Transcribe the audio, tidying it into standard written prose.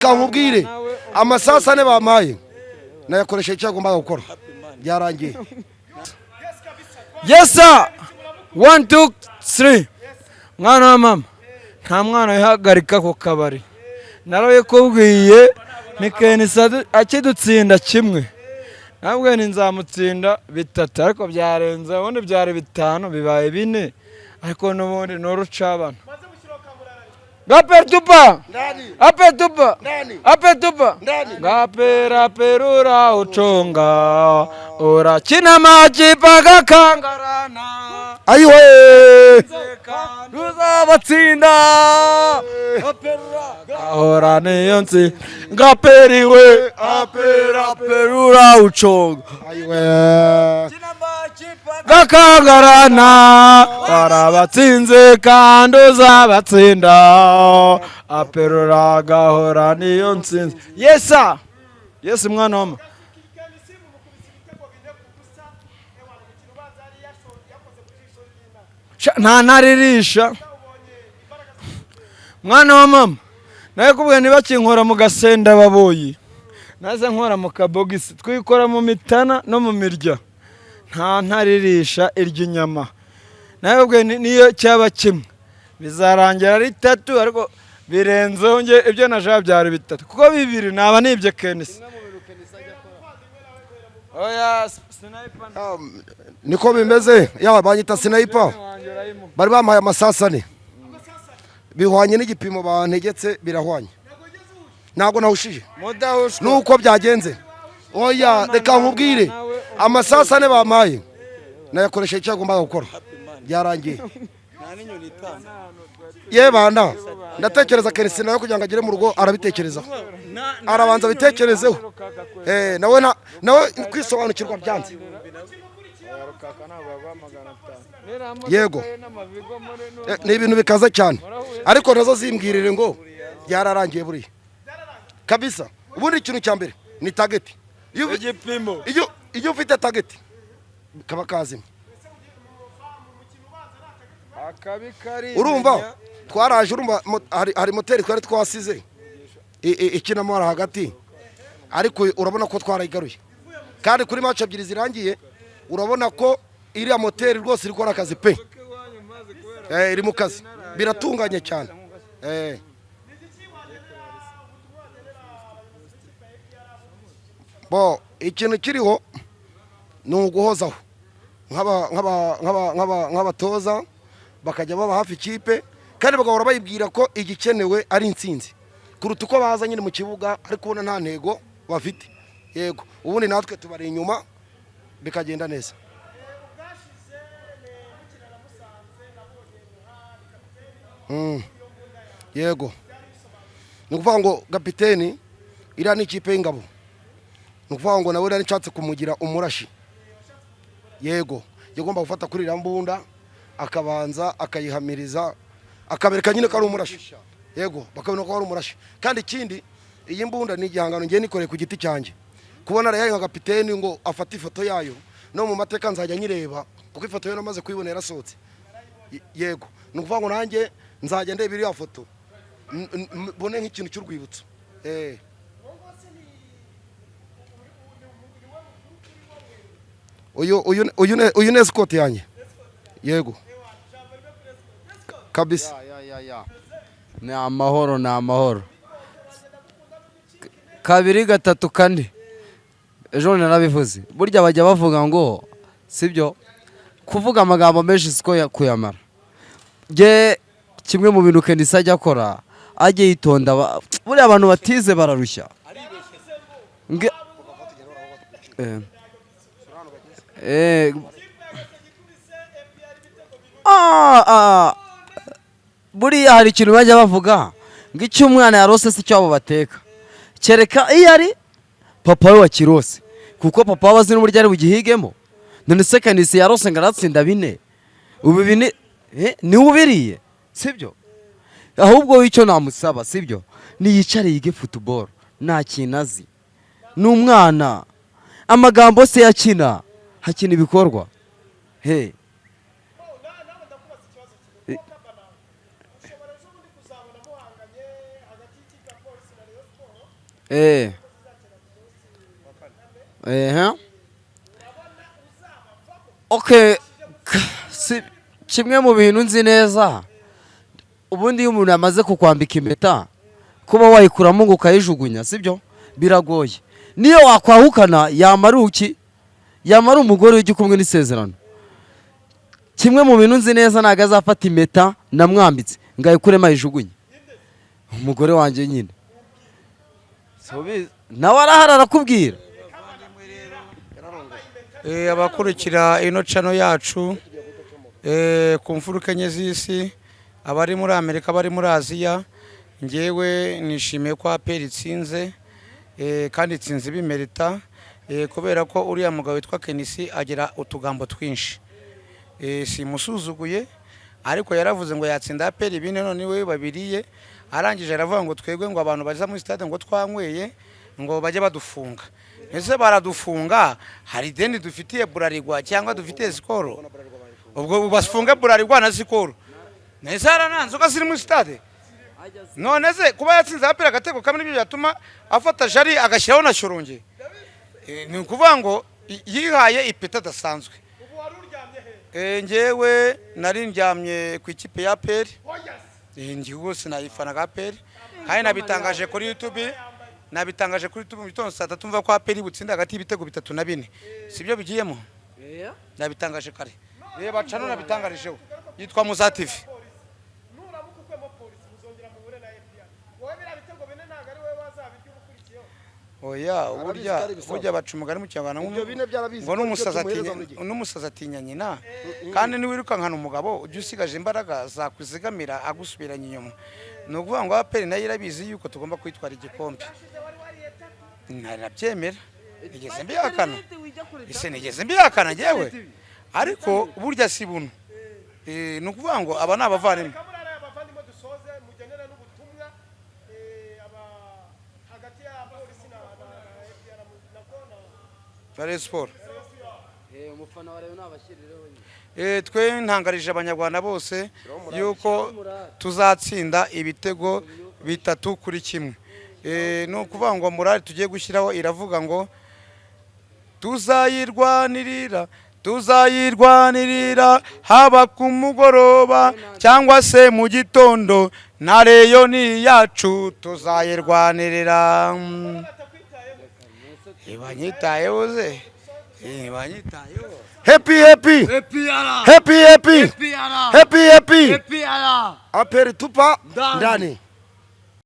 kankubwire amasasa ne bamaye nayakoresha icyo agomba gukora byarangiye. Yes sir. 1 2 3. Mwana wa mama nta mwana wihagarika ku kabari naraye kubwiye ni Kenisa akidutsinda kimwe nabwo ni nzamutsinda bitatu ariko byarenze ubundi byari bitanu bibaye bine ariko n'ubundi n'urucabana Gapetupa apetupa apetupa gapera perura uconga urakina majipa gakangarana ayiwe ruzabatsinda gahora niyo nsi gaperiwe apera perura uconga ayiwe gakangarana barabatsinze kandi uzabatsinda aperura gahora niyo nsinzi. Yesa yesi mwana wama nta naririsha mwana wa mama nawe kubwe nibakinkora mu gasenda baboyi naze nkora mu kabogisi twikora mu mitana no mu mirya nta ntaririsha iryo nyama nawe ubwe niyo cyaba kimwe bizarangira ari 3 ariko birenzeho nge ibyo naje byari bitatu kuko bibiri naba nibye Kenisa. Oya sniper niko bimeze yaba banyita sniper bari bamaye amasasane bihwanye n'igipimo bantegetse birahwanye nago nahushije nuko byagenze. Oya reka nkubwire amasasane bamaye nayakoresha icyo agomba gukora byarangiye. Ye banda ndatekereza Kenisa nawe kugira ngo agere mu rugo arabitekerezaho arabanza bitekerezeho nawe kwisobanukirwa byanze yego ni ibintu bikaza cyane ariko nazo zimbwirire ngo byararangiye buriya kabisa. Ubundi ikintu cya mbere ni target iyo ufite target kaba kazimye urumva twaraje urumva hari moteri twari twasize ikinamo hagati ariko urabona ko twarayigaruye kandi kuri match ebyiri zirangiye urabona ko iriya moteri rwose iri gukora akazi pe iri mu kazi biratunganye cyane. Bo ikintu kiriho ni uguhozaho nk'abatoza bakajya baba hafi ikipe kandi bagahora bayibwira ko igikenewe ari intsinzi kuruta uko baza nyine mu kibuga ariko ubona nta ntego bafite. Yego ubundi natwe tubari inyuma bikagenda neza. Yego ni ukuvuga ngo kapiteni iriya ni ikipe y'ingabo ni ukuvuga ngo nawe rero nshatse kumugira umurashi. Yego yagomba gufata kuri iriya mbunda akabanza akayihamiriza akabereka nyine ko ari umurashi. Yego bakabona ko ari umurashi kandi ikindi iyi mbunda ni igihangano ngiye nikoreye ku giti cyanjye kubona rero nka kapiteni ngo afata ifoto yayo no mu mateka nzajya nyireba kuko ifoto yo namaze kuyibona yarasohotse. Yego ni ukuvuga ngo nanjye nzajya ndeba iriya foto mbone nk'ikintu cy'urwibutso. uyu neza ikote yanjye. Yego kabisa ni amahoro ni amahoro 2 3 4 ejo narabivuze burya bajya bavuga ngo sibyo kuvuga amagambo menshi siko kuyamara. Je kimwe mu bintu Kenisa ajya akora ajye yitonda buriya abantu batize bararushya buriya hari ikintu bajya bavuga ngo icyo umwana yarose si cyo abo bateka kereka iyo ari papa we wakirose kuko papa we azi n'uburyo ari bugihigemo. None se Kenisa yarose ngo aratsinda 4 ubu 4 niwe ubiriye sibyo ahubwo icyo namusaba sibyo niyicare yige football nta kintu azi n'umwana amagambo se yakina hakina ibikorwa. eh okay si kimwe mu bintu nzi neza ubundi iyo umuntu yamaze kukwambika impeta kuba wayikuramo ngo ukayijugunya sibyo biragoye niyo wakwahukana yamara umugore ujya kumwe n'isezerano kimwe mu bintu nzi neza ntago azafata impeta namwambitse ngo ayikuremo ayijugunye umugore wanjye nyine nawe arahari arakubwira abakurikira ino cano yacu ku mfuruka enye z'isi abari muri Amerika abari muri Aziya ngewe nishimiye ko APR itsinze kandi itsinze bimerita kubera ko uriya mugabo witwa Kenisi agira utugambo twinshi simusuzuguye ariko yaravuze ngo yatsinda APR ibine none we babiriye arangije aravuga ngo twebwe ngo abantu baza muri stade ngo twanyweye ngo bajye badufunga ese baradufunga hari deni dufitiye Burarirwa cyangwa dufitiye Skol ubwo basfunge Burarirwa na Skol nese arananzuka ziri muri stade none se kuba yatsinze APR agatego kamwe n'ibyo yatuma afata jari agashyiraho na Shyoronge ni ukuvuga ngo yihaye ipeta dasanzwe ngewe nari ndyamye ku ikipe ya APR ngiye hose nayifana ga APR kandi nabitangaje kuri YouTube mu gitondo saa 3 mva ko APR butsinda hagati y'ibitego 3 na 4 sibyo bigiyemo nabitangaje kare reba cano nabitangarijeho yitwa Muza TV oya burya baca umugani mu Kinyarwanda ngo n'umusaza atinya nyina kandi niwirukankana umugabo ujye usigaje imbaraga zakwizigamira agusubiranya inyuma ni ukuvuga ngo APR nayo irabizi yuko tugomba kwitwara igikombe narabyemera nigeze mbihakana ngewe ariko burya si buno ni ukuvuga ngo aba ni abavandimwe Sport twe ntangarije abanyarwanda bose yuko tuzatsinda ibitego 3-1 no kuvuga ngo morale tugiye gushyiraho iravuga ngo tuzayirwanirira haba ku mugoroba cyangwa se mu gitondo na Rayon ni yacu tuzayirwanirira ibanyitayeho ze ibanyitayeho happy APR tupa ndani